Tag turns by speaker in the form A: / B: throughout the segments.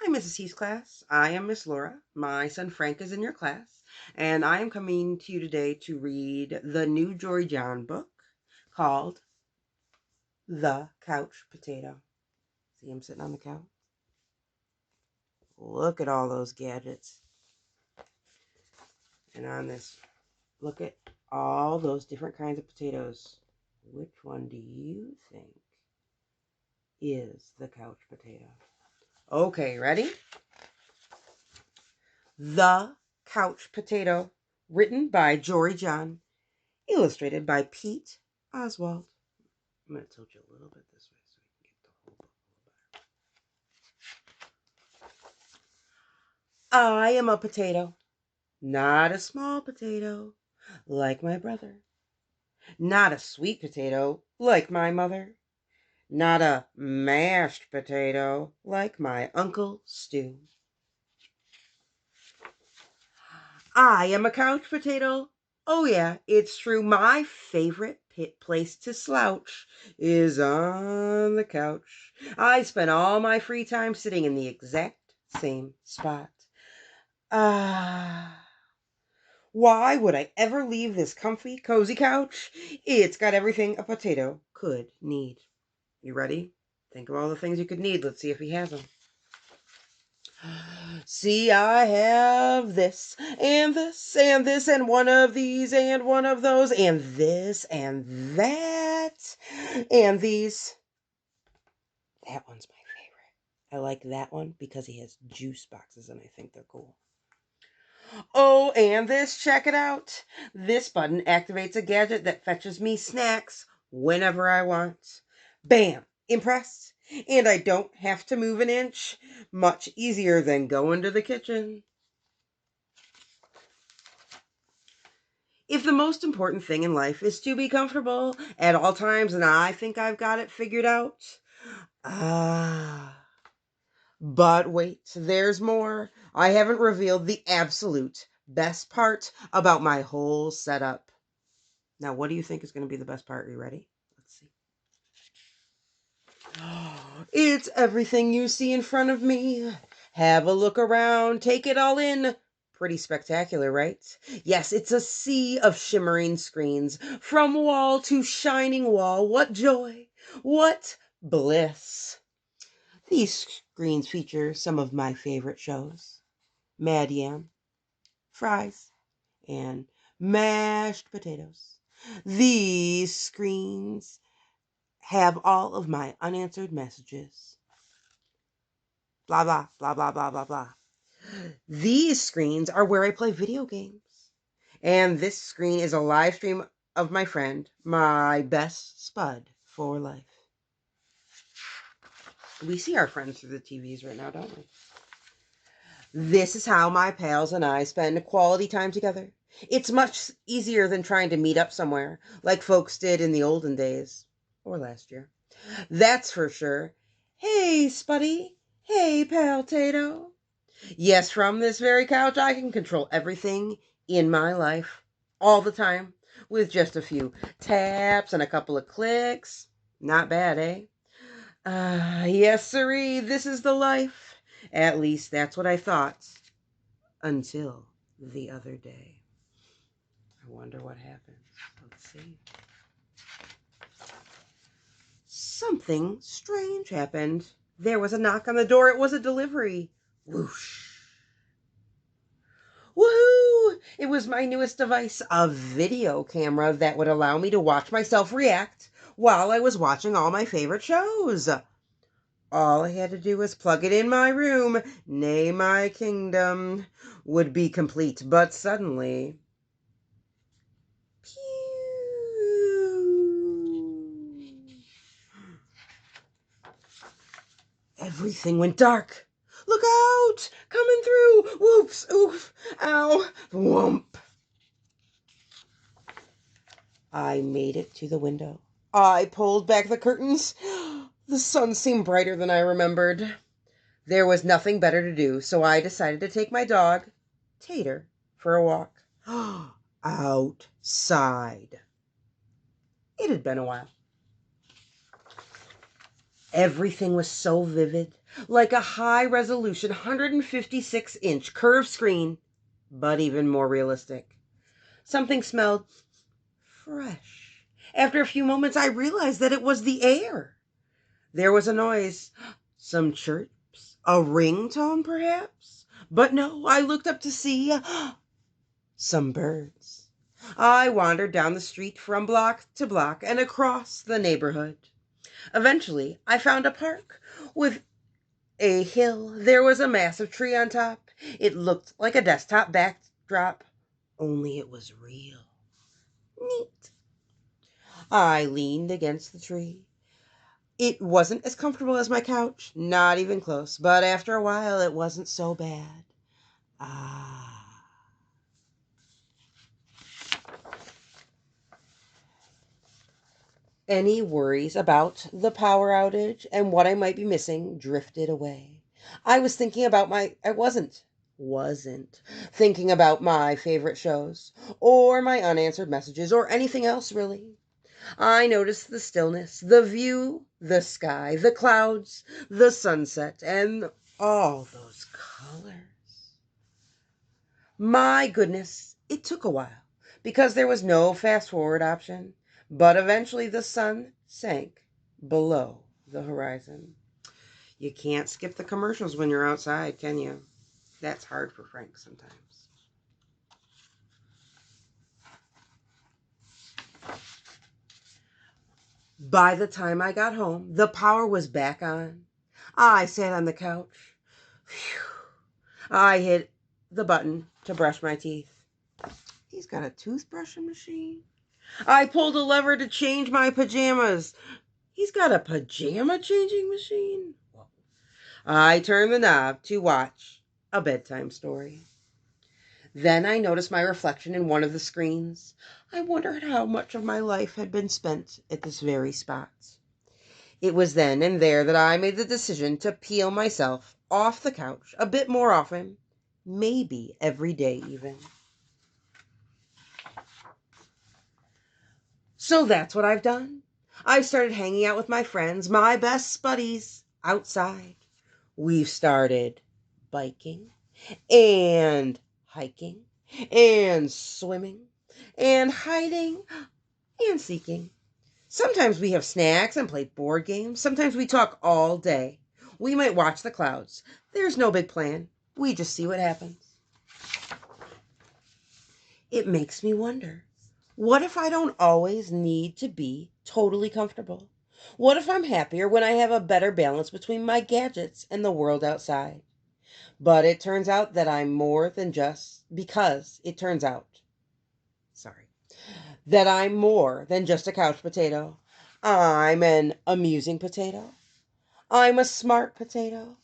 A: Hi, Mrs. Heath's class. I am Miss Laura. My son Frank is in your class, and I am coming to you today to read the new Jory John book called The Couch Potato. See him sitting on the couch? Look at all those gadgets. And on this, look at all those different kinds of potatoes. Which one do you think is the couch potato? Okay, ready? The Couch Potato, written by Jory John, illustrated by Pete Oswald. I'm going to tilt you a little bit this way so we can get the whole book a little better. I am a potato, not a small potato like my brother, not a sweet potato like my mother, not a mashed potato like my Uncle Stu. I am a couch potato. Oh yeah, it's true. My favorite place to slouch is on the couch. I spend all my free time sitting in the exact same spot. Ah, why would I ever leave this comfy, cozy couch? It's got everything a potato could need. You ready? Think of all the things you could need. Let's see if he has them. See, I have this, and this, and this, and one of these, and one of those, and this, and that, and these. That one's my favorite. I like that one because he has juice boxes, and I think they're cool. Oh, and this, check it out. This button activates a gadget that fetches me snacks whenever I want. Bam! Impressed? And I don't have to move an inch. Much easier than going to the kitchen. If the most important thing in life is to be comfortable at all times, and I think I've got it figured out. But wait, there's more. I haven't revealed the absolute best part about my whole setup. Now, what do you think is going to be the best part? Are you ready? Let's see. It's everything you see in front of me. Have a look around, take it all in. Pretty spectacular, right? Yes, it's a sea of shimmering screens, from wall to shining wall. What joy! What bliss! These screens feature some of my favorite shows: Mad Yam, Fries, and Mashed Potatoes. These screens have all of my unanswered messages. Blah, blah, blah, blah, blah, blah, blah. These screens are where I play video games. And this screen is a live stream of my friend, my best spud for life. We see our friends through the TVs right now, don't we? This is how my pals and I spend quality time together. It's much easier than trying to meet up somewhere, like folks did in the olden days. Or last year. That's for sure. Hey, Spuddy. Hey, Pal Tato. Yes, from this very couch, I can control everything in my life all the time with just a few taps and a couple of clicks. Not bad, eh? Yes, sirree, this is the life. At least that's what I thought until the other day. I wonder what happened. Let's see. Something strange happened. There was a knock on the door. It was a delivery. Whoosh. Woohoo! It was my newest device, a video camera that would allow me to watch myself react while I was watching all my favorite shows. All I had to do was plug it in my room, nay, my kingdom would be complete. But suddenly, pew, everything went dark. Look out! Coming through! Whoops! Oof! Ow! Whoomp! I made it to the window. I pulled back the curtains. The sun seemed brighter than I remembered. There was nothing better to do, so I decided to take my dog, Tater, for a walk. Outside. It had been a while. Everything was so vivid, like a high-resolution 156-inch curved screen, but even more realistic. Something smelled fresh. After a few moments, I realized that it was the air. There was a noise, some chirps, a ringtone perhaps. But no, I looked up to see some birds. I wandered down the street from block to block and across the neighborhood. Eventually, I found a park with a hill. There was a massive tree on top. It looked like a desktop backdrop, only it was real. Neat. I leaned against the tree. It wasn't as comfortable as my couch, not even close, but after a while it wasn't so bad. Ah. Any worries about the power outage and what I might be missing drifted away. I was thinking about I wasn't thinking about my favorite shows or my unanswered messages or anything else really. I noticed the stillness, the view, the sky, the clouds, the sunset, and all those colors. My goodness, it took a while because there was no fast forward option, but eventually the sun sank below the horizon. You can't skip the commercials when you're outside, can you? That's hard for Frank sometimes. By the time I got home, the power was back on. I sat on the couch. Phew. I hit the button to brush my teeth. He's got a toothbrushing machine. I pulled a lever to change my pajamas. He's got a pajama changing machine. I turned the knob to watch a bedtime story. Then I noticed my reflection in one of the screens. I wondered how much of my life had been spent at this very spot. It was then and there that I made the decision to peel myself off the couch a bit more often, maybe every day even. So that's what I've done. I've started hanging out with my friends, my best buddies, outside. We've started biking and hiking and swimming and hiding and seeking. Sometimes we have snacks and play board games. Sometimes we talk all day. We might watch the clouds. There's no big plan. We just see what happens. It makes me wonder, what if I don't always need to be totally comfortable? What if I'm happier when I have a better balance between my gadgets and the world outside? But it turns out that I'm more than just, because it turns out, that I'm more than just a couch potato. I'm an amusing potato. I'm a smart potato.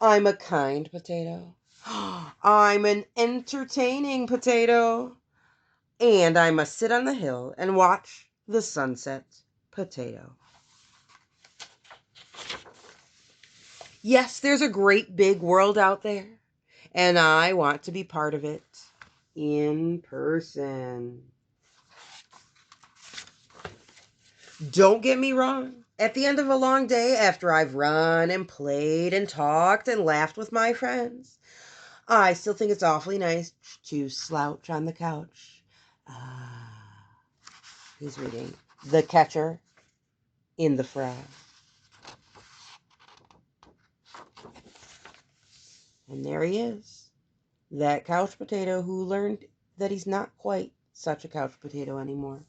A: I'm a kind potato. I'm an entertaining potato. And I must sit on the hill and watch the sunset potato. Yes, there's a great big world out there, and I want to be part of it in person. Don't get me wrong. At the end of a long day, after I've run and played and talked and laughed with my friends, I still think it's awfully nice to slouch on the couch. He's reading The Catcher in the Fry. And there he is, that couch potato who learned that he's not quite such a couch potato anymore.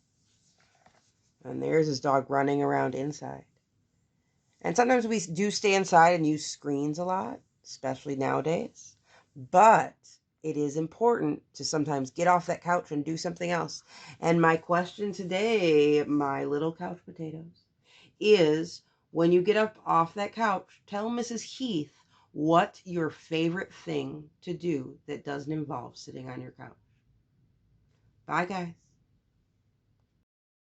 A: And there's his dog running around inside. And sometimes we do stay inside and use screens a lot, especially nowadays. But it is important to sometimes get off that couch and do something else. And my question today, my little couch potatoes, is when you get up off that couch, tell Mrs. Heath what your favorite thing to do that doesn't involve sitting on your couch. Bye, guys.